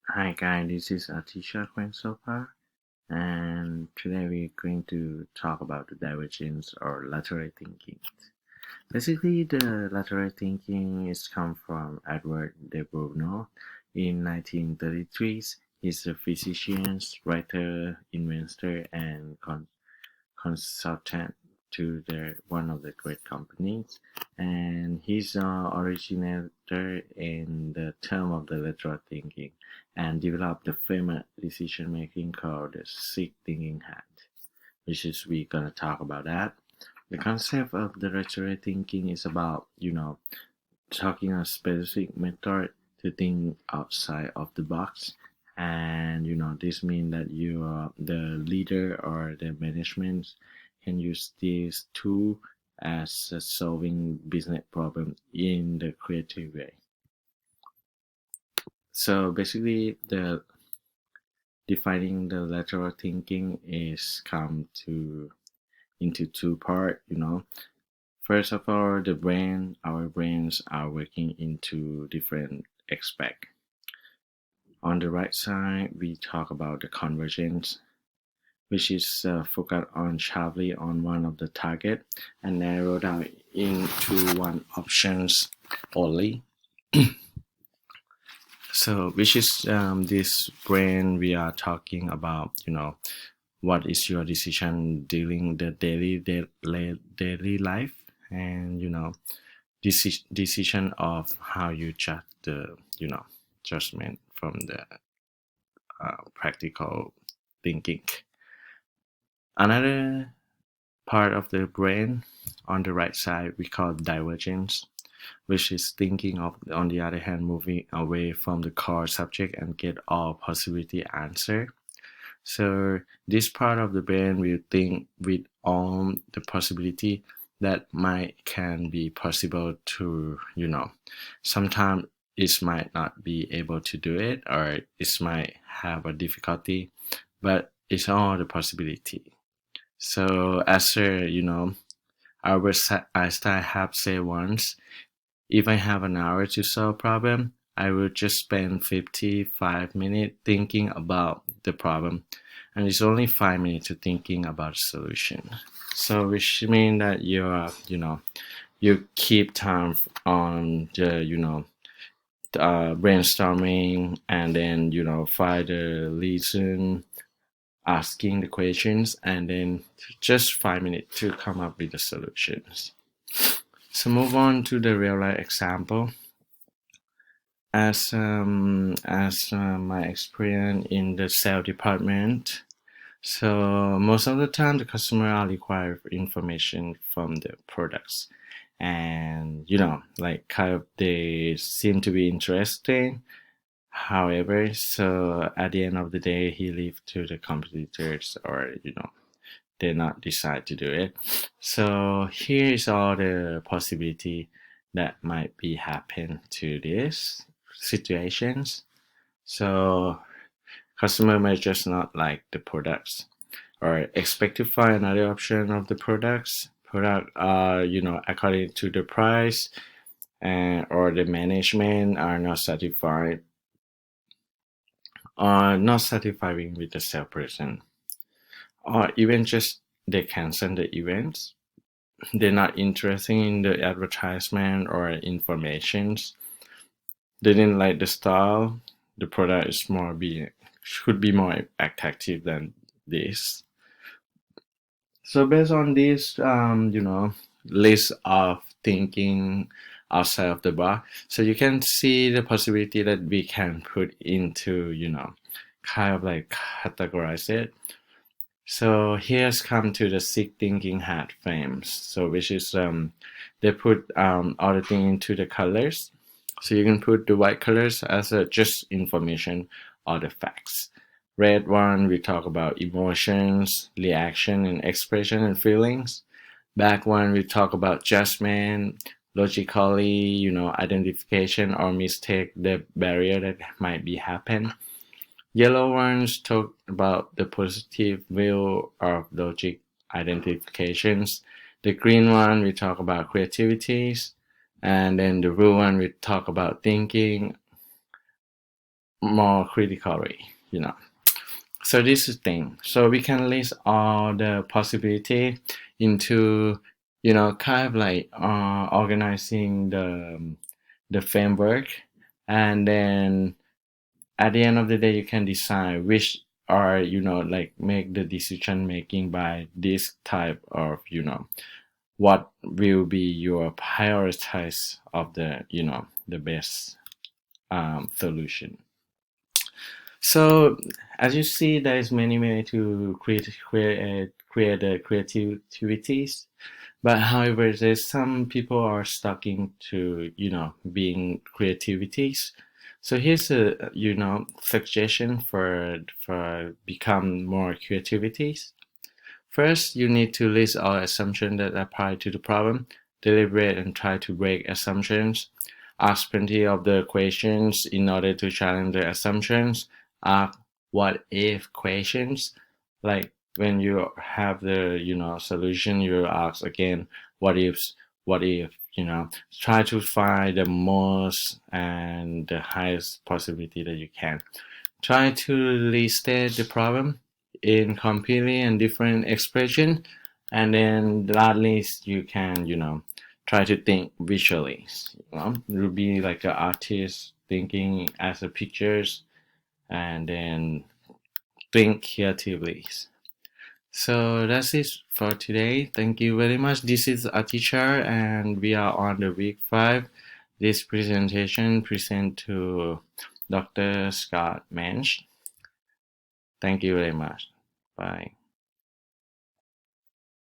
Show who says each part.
Speaker 1: Hi guys, this is Aticha Kwaengsopha, and today we're going to talk about the divergence or lateral thinking. Basically, the lateral thinking is come from Edward de Bourneau in 1933. He's a physician, writer, inventor, and consultant to one of the great companies, and he's originator in the term of the lateral thinking and developed the famous decision making called the six thinking hat, which is we're gonna talk about that. The concept of the lateral thinking is about talking a specific method to think outside of the box, and this means that you are the leader or the management can use this tool as a solving business problem in the creative way. So basically, the defining the lateral thinking is come to into two part. First of all, our brains are working into different aspects. On the right side, we talk about the convergence, which is focused on sharply on one of the target and narrow down into one options only. So, which is this brain we are talking about? What is your decision dealing the daily life, and decision of how you judge the judgment from the practical thinking. Another part of the brain on the right side we call divergence, which is thinking of, on the other hand, moving away from the core subject and get all possibility answer. So this part of the brain will think with all the possibility that can be possible to, sometimes it might not be able to do it, or it might have a difficulty, but it's all the possibility. So as Albert Einstein have said once, if I have an hour to solve a problem, I will just spend 55 minutes thinking about the problem, and it's only 5 minutes to thinking about the solution. So which means that you keep time on the brainstorming, and then find the reason, asking the questions, and then just 5 minutes to come up with the solutions. So move on to the real life example. As my experience in the sales department, so most of the time the customer are require information from the products, and they seem to be interesting. However, so at the end of the day, he leave to the competitors, or they not decide to do it. So here is all the possibility that might be happen to these situations. So customer may just not like the products, or expect to find another option of the products. Product are according to the price, and or the management are not satisfied, or not satisfying with the salesperson, or even just they cancel the events. They're not interested in the advertisement or informations. They didn't like the style. The product is should be more attractive than this. So based on this, list of thinking outside of the box, so you can see the possibility that we can put into, kind of like categorize it. So here's come to the six thinking hat frames. So which is they put all the thing into the colors. So you can put the white colors as just information or the facts. Red one, we talk about emotions, reaction, and expression and feelings. Black one, we talk about judgment, logically, identification or mistake the barrier that might be happen. Yellow ones talk about the positive view of logic identifications. The green one, we talk about creativities. And then the blue one, we talk about thinking more critically, So this is the thing. So we can list all the possibility into, kind of like organizing the framework, and then at the end of the day, you can decide which are, like make the decision making by this type of, what will be your prioritize of the best solution. So as you see, there is many way to create the creativities, but however, there's some people are stuck into being creativities. So here's a suggestion for become more creativities. First, you need to list all assumptions that apply to the problem, deliberate and try to break assumptions, ask plenty of the questions in order to challenge the assumptions, ask what if questions, like when you have the solution, you ask again what if, try to find the most and the highest possibility that you can. Try to restate the problem in completely and different expression, and then at least you can try to think visually. You'll be like an artist thinking as a pictures, and then think creatively. So that's it for today. Thank you very much. This is Aticha, and we are on the week 5. This presentation present to Dr. Scott Mensch. Thank you very much. Bye.